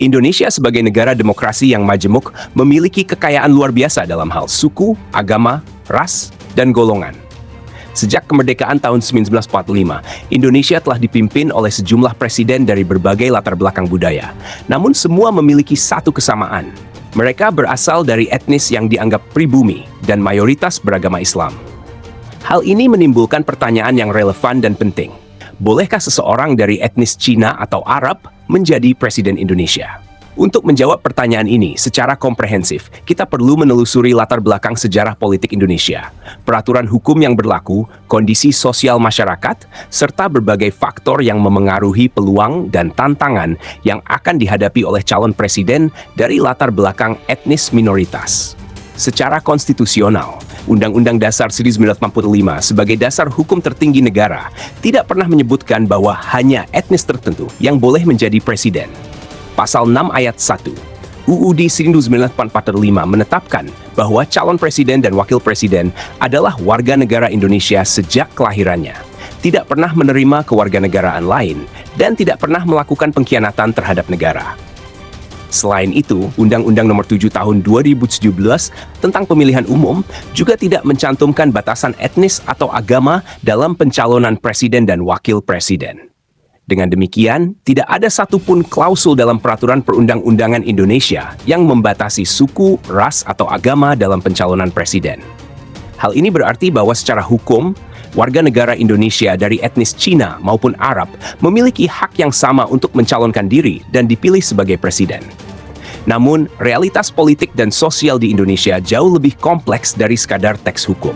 Indonesia sebagai negara demokrasi yang majemuk memiliki kekayaan luar biasa dalam hal suku, agama, ras, dan golongan. Sejak kemerdekaan tahun 1945, Indonesia telah dipimpin oleh sejumlah presiden dari berbagai latar belakang budaya. Namun semua memiliki satu kesamaan. Mereka berasal dari etnis yang dianggap pribumi dan mayoritas beragama Islam. Hal ini menimbulkan pertanyaan yang relevan dan penting. Bolehkah seseorang dari etnis Cina atau Arab menjadi presiden Indonesia? Untuk menjawab pertanyaan ini secara komprehensif, kita perlu menelusuri latar belakang sejarah politik Indonesia, peraturan hukum yang berlaku, kondisi sosial masyarakat, serta berbagai faktor yang memengaruhi peluang dan tantangan yang akan dihadapi oleh calon presiden dari latar belakang etnis minoritas. Secara konstitusional, Undang-Undang Dasar 1945 sebagai dasar hukum tertinggi negara tidak pernah menyebutkan bahwa hanya etnis tertentu yang boleh menjadi presiden. Pasal 6 ayat 1 UUD 1945 menetapkan bahwa calon presiden dan wakil presiden adalah warga negara Indonesia sejak kelahirannya, tidak pernah menerima kewarganegaraan lain, dan tidak pernah melakukan pengkhianatan terhadap negara. Selain itu, Undang-Undang Nomor 7 Tahun 2017 tentang pemilihan umum juga tidak mencantumkan batasan etnis atau agama dalam pencalonan presiden dan wakil presiden. Dengan demikian, tidak ada satupun klausul dalam peraturan perundang-undangan Indonesia yang membatasi suku, ras, atau agama dalam pencalonan presiden. Hal ini berarti bahwa secara hukum, warga negara Indonesia dari etnis Cina maupun Arab memiliki hak yang sama untuk mencalonkan diri dan dipilih sebagai presiden. Namun, realitas politik dan sosial di Indonesia jauh lebih kompleks dari sekadar teks hukum.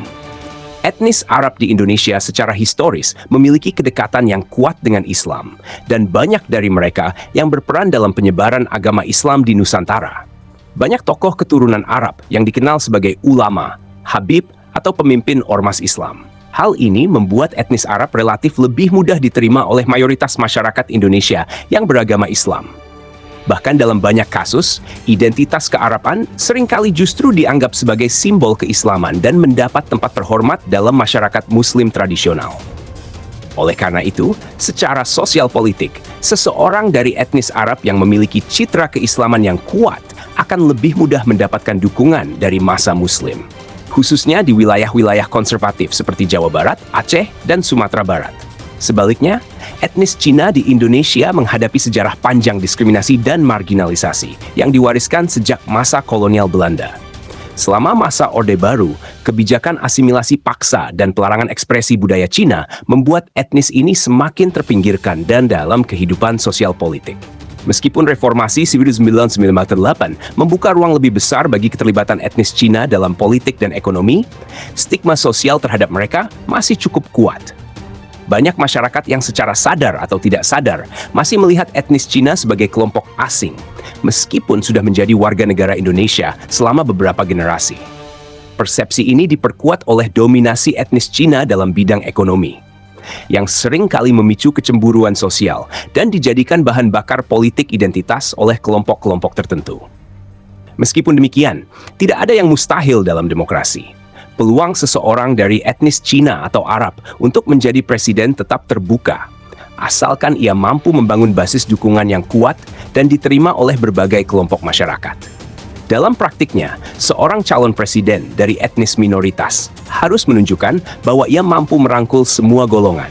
Etnis Arab di Indonesia secara historis memiliki kedekatan yang kuat dengan Islam, dan banyak dari mereka yang berperan dalam penyebaran agama Islam di Nusantara. Banyak tokoh keturunan Arab yang dikenal sebagai ulama, habib, atau pemimpin ormas Islam. Hal ini membuat etnis Arab relatif lebih mudah diterima oleh mayoritas masyarakat Indonesia yang beragama Islam. Bahkan dalam banyak kasus, identitas kearaban seringkali justru dianggap sebagai simbol keislaman dan mendapat tempat terhormat dalam masyarakat Muslim tradisional. Oleh karena itu, secara sosial politik, seseorang dari etnis Arab yang memiliki citra keislaman yang kuat akan lebih mudah mendapatkan dukungan dari massa Muslim, khususnya di wilayah-wilayah konservatif seperti Jawa Barat, Aceh, dan Sumatera Barat. Sebaliknya, etnis Cina di Indonesia menghadapi sejarah panjang diskriminasi dan marginalisasi yang diwariskan sejak masa kolonial Belanda. Selama masa Orde Baru, kebijakan asimilasi paksa dan pelarangan ekspresi budaya Cina membuat etnis ini semakin terpinggirkan dan dalam kehidupan sosial politik. Meskipun reformasi 1998 membuka ruang lebih besar bagi keterlibatan etnis Cina dalam politik dan ekonomi, stigma sosial terhadap mereka masih cukup kuat. Banyak masyarakat yang secara sadar atau tidak sadar masih melihat etnis Cina sebagai kelompok asing, meskipun sudah menjadi warga negara Indonesia selama beberapa generasi. Persepsi ini diperkuat oleh dominasi etnis Cina dalam bidang ekonomi, yang sering kali memicu kecemburuan sosial dan dijadikan bahan bakar politik identitas oleh kelompok-kelompok tertentu. Meskipun demikian, tidak ada yang mustahil dalam demokrasi. Peluang seseorang dari etnis Cina atau Arab untuk menjadi presiden tetap terbuka, asalkan ia mampu membangun basis dukungan yang kuat dan diterima oleh berbagai kelompok masyarakat. Dalam praktiknya, seorang calon presiden dari etnis minoritas harus menunjukkan bahwa ia mampu merangkul semua golongan,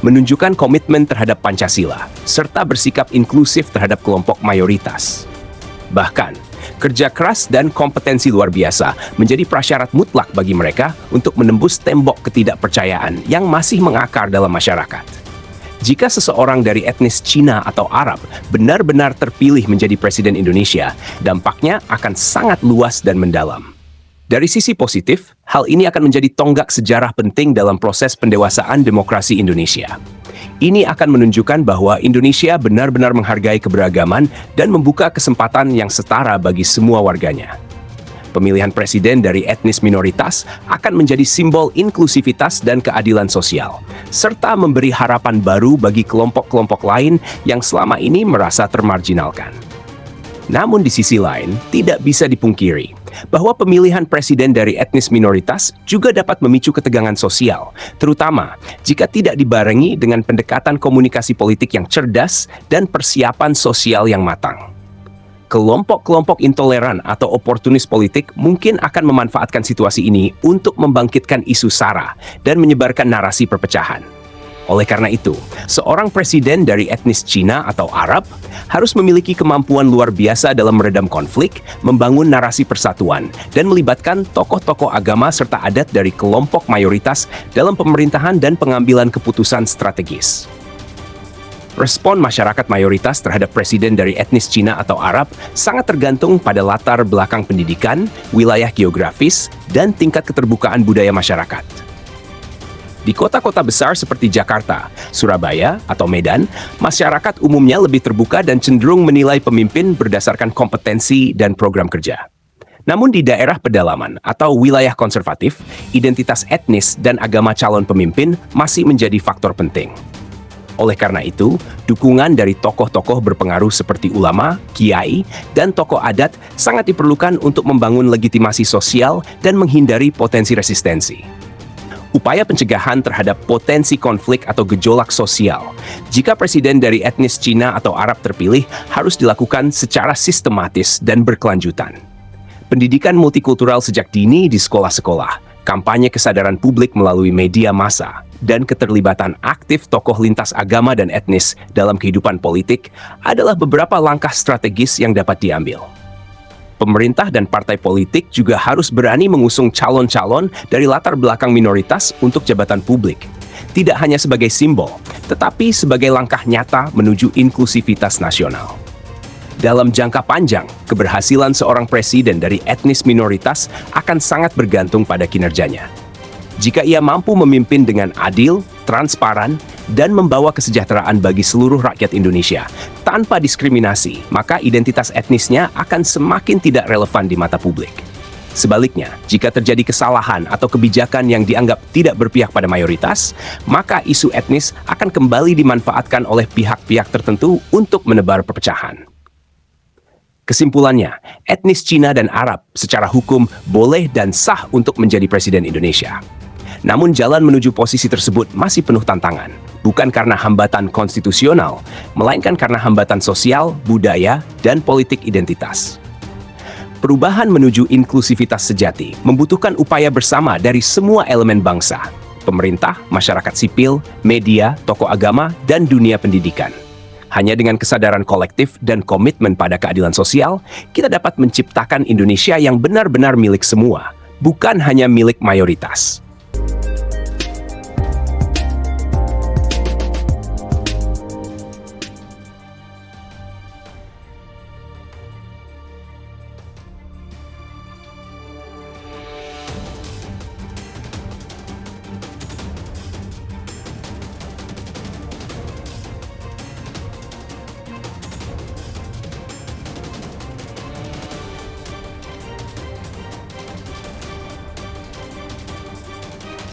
menunjukkan komitmen terhadap Pancasila, serta bersikap inklusif terhadap kelompok mayoritas. Bahkan, kerja keras dan kompetensi luar biasa menjadi prasyarat mutlak bagi mereka untuk menembus tembok ketidakpercayaan yang masih mengakar dalam masyarakat. Jika seseorang dari etnis Cina atau Arab benar-benar terpilih menjadi presiden Indonesia, dampaknya akan sangat luas dan mendalam. Dari sisi positif, hal ini akan menjadi tonggak sejarah penting dalam proses pendewasaan demokrasi Indonesia. Ini akan menunjukkan bahwa Indonesia benar-benar menghargai keberagaman dan membuka kesempatan yang setara bagi semua warganya. Pemilihan presiden dari etnis minoritas akan menjadi simbol inklusivitas dan keadilan sosial, serta memberi harapan baru bagi kelompok-kelompok lain yang selama ini merasa termarginalkan. Namun di sisi lain, tidak bisa dipungkiri bahwa pemilihan presiden dari etnis minoritas juga dapat memicu ketegangan sosial, terutama jika tidak dibarengi dengan pendekatan komunikasi politik yang cerdas dan persiapan sosial yang matang. Kelompok-kelompok intoleran atau oportunis politik mungkin akan memanfaatkan situasi ini untuk membangkitkan isu SARA dan menyebarkan narasi perpecahan. Oleh karena itu, seorang presiden dari etnis Cina atau Arab harus memiliki kemampuan luar biasa dalam meredam konflik, membangun narasi persatuan, dan melibatkan tokoh-tokoh agama serta adat dari kelompok mayoritas dalam pemerintahan dan pengambilan keputusan strategis. Respon masyarakat mayoritas terhadap presiden dari etnis Cina atau Arab sangat tergantung pada latar belakang pendidikan, wilayah geografis, dan tingkat keterbukaan budaya masyarakat. Di kota-kota besar seperti Jakarta, Surabaya, atau Medan, masyarakat umumnya lebih terbuka dan cenderung menilai pemimpin berdasarkan kompetensi dan program kerja. Namun di daerah pedalaman atau wilayah konservatif, identitas etnis dan agama calon pemimpin masih menjadi faktor penting. Oleh karena itu, dukungan dari tokoh-tokoh berpengaruh seperti ulama, kiai, dan tokoh adat sangat diperlukan untuk membangun legitimasi sosial dan menghindari potensi resistensi. Upaya pencegahan terhadap potensi konflik atau gejolak sosial, jika presiden dari etnis Cina atau Arab terpilih, harus dilakukan secara sistematis dan berkelanjutan. Pendidikan multikultural sejak dini di sekolah-sekolah, kampanye kesadaran publik melalui media massa, dan keterlibatan aktif tokoh lintas agama dan etnis dalam kehidupan politik adalah beberapa langkah strategis yang dapat diambil. Pemerintah dan partai politik juga harus berani mengusung calon-calon dari latar belakang minoritas untuk jabatan publik. Tidak hanya sebagai simbol, tetapi sebagai langkah nyata menuju inklusivitas nasional. Dalam jangka panjang, keberhasilan seorang presiden dari etnis minoritas akan sangat bergantung pada kinerjanya. Jika ia mampu memimpin dengan adil, transparan, dan membawa kesejahteraan bagi seluruh rakyat Indonesia tanpa diskriminasi, maka identitas etnisnya akan semakin tidak relevan di mata publik. Sebaliknya, jika terjadi kesalahan atau kebijakan yang dianggap tidak berpihak pada mayoritas, maka isu etnis akan kembali dimanfaatkan oleh pihak-pihak tertentu untuk menebar perpecahan. Kesimpulannya, etnis Cina dan Arab secara hukum boleh dan sah untuk menjadi presiden Indonesia. Namun jalan menuju posisi tersebut masih penuh tantangan, bukan karena hambatan konstitusional, melainkan karena hambatan sosial, budaya, dan politik identitas. Perubahan menuju inklusivitas sejati membutuhkan upaya bersama dari semua elemen bangsa, pemerintah, masyarakat sipil, media, tokoh agama, dan dunia pendidikan. Hanya dengan kesadaran kolektif dan komitmen pada keadilan sosial, kita dapat menciptakan Indonesia yang benar-benar milik semua, bukan hanya milik mayoritas.